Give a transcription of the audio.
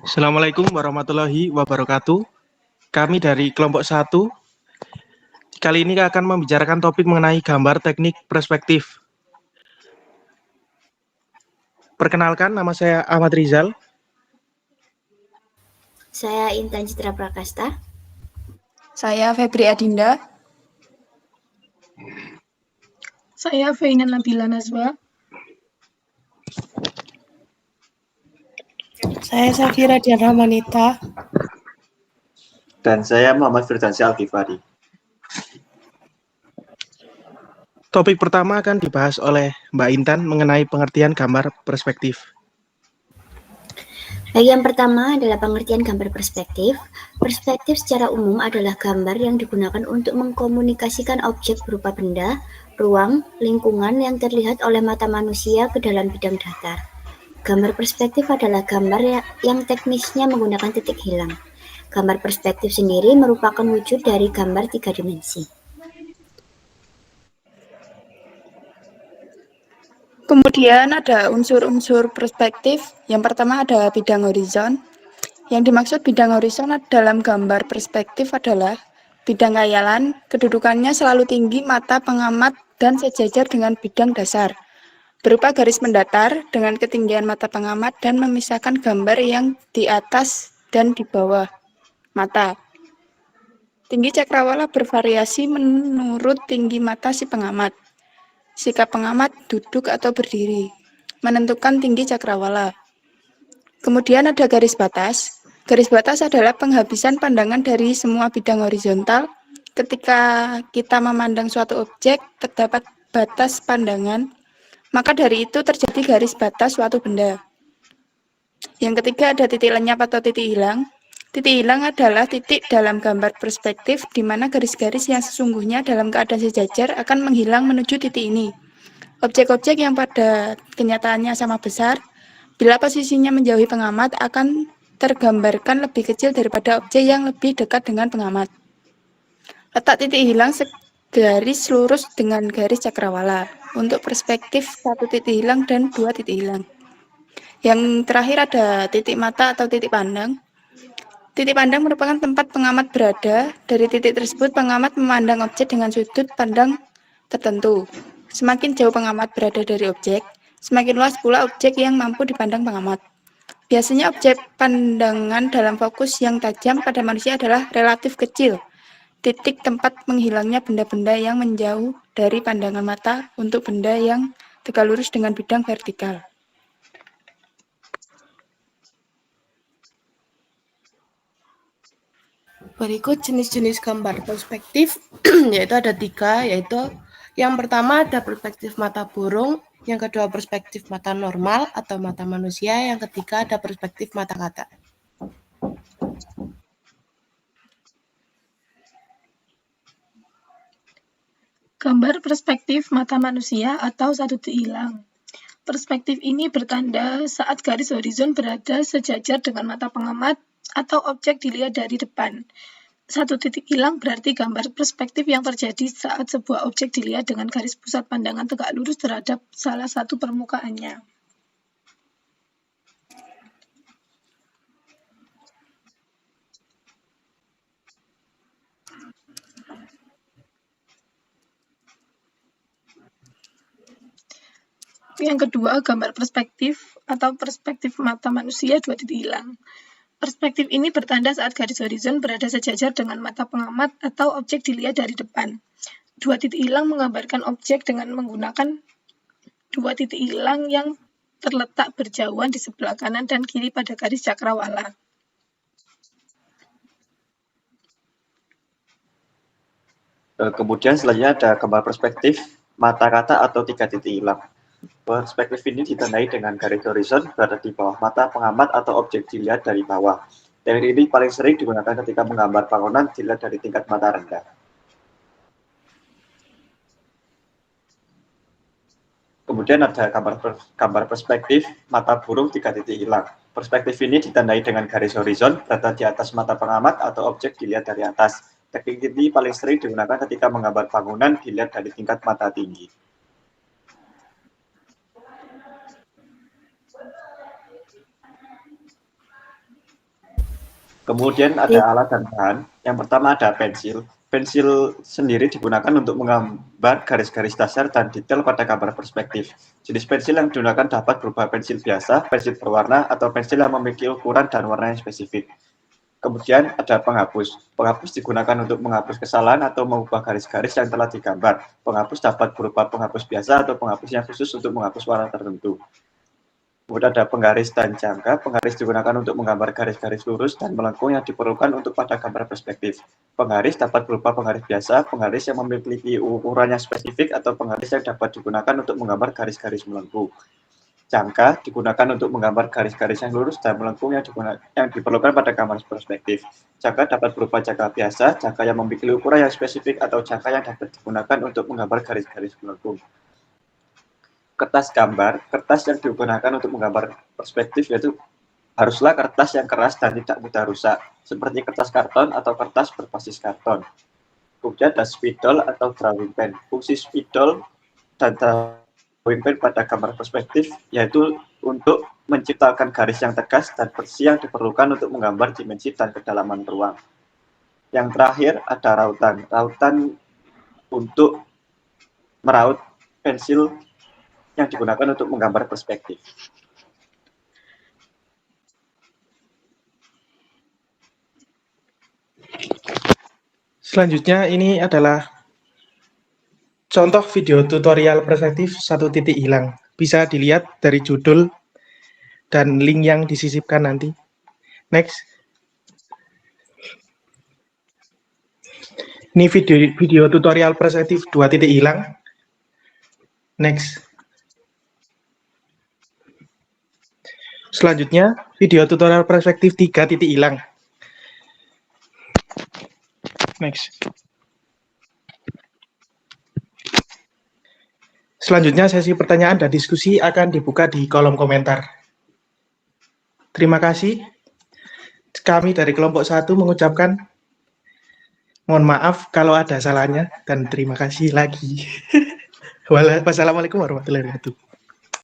Assalamualaikum warahmatullahi wabarakatuh. Kami dari kelompok 1 kali ini akan membicarakan topik mengenai gambar teknik perspektif. Perkenalkan, nama saya Ahmad Rizal. Saya Intan Citra Prakasta. Saya Febri Adinda. Saya Feinan Nabila Nazwa. Saya Safira Diana Manita. Dan saya Muhammad Firdansyah Al-Ghifari. Topik pertama akan dibahas oleh Mbak Intan mengenai pengertian gambar perspektif. Bagian pertama adalah pengertian gambar perspektif. Perspektif secara umum adalah gambar yang digunakan untuk mengkomunikasikan objek berupa benda, ruang, lingkungan yang terlihat oleh mata manusia ke dalam bidang datar. Gambar perspektif adalah gambar yang teknisnya menggunakan titik hilang. Gambar perspektif sendiri merupakan wujud dari gambar 3 dimensi. Kemudian ada unsur-unsur perspektif. Yang pertama ada bidang horizon. Yang dimaksud bidang horizon dalam gambar perspektif adalah bidang khayalan, kedudukannya selalu tinggi mata pengamat dan sejajar dengan bidang dasar, berupa garis mendatar dengan ketinggian mata pengamat dan memisahkan gambar yang di atas dan di bawah mata. Tinggi cakrawala bervariasi menurut tinggi mata si pengamat. Sikap pengamat duduk atau berdiri menentukan tinggi cakrawala. Kemudian ada garis batas. Garis batas adalah penghabisan pandangan dari semua bidang horizontal. Ketika kita memandang suatu objek, terdapat batas pandangan, maka dari itu terjadi garis batas suatu benda. Yang ketiga ada titik lenyap atau titik hilang. Titik hilang adalah titik dalam gambar perspektif di mana garis-garis yang sesungguhnya dalam keadaan sejajar akan menghilang menuju titik ini. Objek-objek yang pada kenyataannya sama besar, bila posisinya menjauhi pengamat akan tergambarkan lebih kecil daripada objek yang lebih dekat dengan pengamat. Letak titik hilang segaris lurus dengan garis cakrawala. Untuk perspektif 1 titik hilang dan 2 titik hilang. Yang terakhir ada titik mata atau titik pandang. Titik pandang merupakan tempat pengamat berada. Dari titik tersebut pengamat memandang objek dengan sudut pandang tertentu. Semakin jauh pengamat berada dari objek, semakin luas pula objek yang mampu dipandang pengamat. Biasanya objek pandangan dalam fokus yang tajam pada manusia adalah relatif kecil. Titik tempat menghilangnya benda-benda yang menjauh dari pandangan mata untuk benda yang tegak lurus dengan bidang vertikal. Berikut jenis-jenis gambar perspektif, yaitu ada 3, yaitu yang pertama ada perspektif mata burung, yang kedua perspektif mata normal atau mata manusia, yang ketiga ada perspektif mata kaca. Gambar perspektif mata manusia atau 1 titik hilang. Perspektif ini bertanda saat garis horizon berada sejajar dengan mata pengamat atau objek dilihat dari depan. 1 titik hilang berarti gambar perspektif yang terjadi saat sebuah objek dilihat dengan garis pusat pandangan tegak lurus terhadap salah satu permukaannya. Yang kedua, gambar perspektif atau perspektif mata manusia 2 titik hilang. Perspektif ini bertanda saat garis horizon berada sejajar dengan mata pengamat atau objek dilihat dari depan. 2 titik hilang menggambarkan objek dengan menggunakan 2 titik hilang yang terletak berjauhan di sebelah kanan dan kiri pada garis cakrawala. Kemudian selanjutnya ada gambar perspektif mata rata atau 3 titik hilang. Perspektif ini ditandai dengan garis horizon berada di bawah mata pengamat atau objek dilihat dari bawah. Teknik ini paling sering digunakan ketika menggambar bangunan dilihat dari tingkat mata rendah. Kemudian ada gambar perspektif mata burung 3 titik hilang. Perspektif ini ditandai dengan garis horizon berada di atas mata pengamat atau objek dilihat dari atas. Teknik ini paling sering digunakan ketika menggambar bangunan dilihat dari tingkat mata tinggi. Kemudian ada alat dan bahan. Yang pertama ada pensil. Pensil sendiri digunakan untuk menggambar garis-garis dasar dan detail pada gambar perspektif. Jenis pensil yang digunakan dapat berupa pensil biasa, pensil berwarna, atau pensil yang memiliki ukuran dan warna yang spesifik. Kemudian ada penghapus. Penghapus digunakan untuk menghapus kesalahan atau mengubah garis-garis yang telah digambar. Penghapus dapat berupa penghapus biasa atau penghapus yang khusus untuk menghapus warna tertentu. Kemudian ada penggaris dan jangka. Penggaris digunakan untuk menggambar garis-garis lurus dan melengkung yang diperlukan untuk pada gambar perspektif. Penggaris dapat berupa penggaris biasa, penggaris yang memiliki ukuran yang spesifik, atau penggaris yang dapat digunakan untuk menggambar garis-garis melengkung. Jangka digunakan untuk menggambar garis-garis yang lurus dan melengkung yang diperlukan pada gambar perspektif. Jangka dapat berupa jangka biasa, jangka yang memiliki ukuran yang spesifik, atau jangka yang dapat digunakan untuk menggambar garis-garis melengkung. Kertas gambar, kertas yang digunakan untuk menggambar perspektif yaitu haruslah kertas yang keras dan tidak mudah rusak, seperti kertas karton atau kertas berbasis karton. Kemudian ada spidol atau drawing pen. Fungsi spidol dan drawing pen pada gambar perspektif yaitu untuk menciptakan garis yang tegas dan bersih yang diperlukan untuk menggambar dimensi dan kedalaman ruang. Yang terakhir ada rautan. Rautan untuk meraut pensil yang digunakan untuk menggambar perspektif. Selanjutnya ini adalah contoh video tutorial perspektif satu titik hilang. Bisa dilihat dari judul dan link yang disisipkan nanti. Next. Ini video tutorial perspektif 2 titik hilang. Next. Selanjutnya, video tutorial perspektif 3 titik hilang. Next. Selanjutnya, sesi pertanyaan dan diskusi akan dibuka di kolom komentar. Terima kasih. Kami dari kelompok 1 mengucapkan mohon maaf kalau ada salahnya dan terima kasih lagi. Wassalamualaikum warahmatullahi wabarakatuh.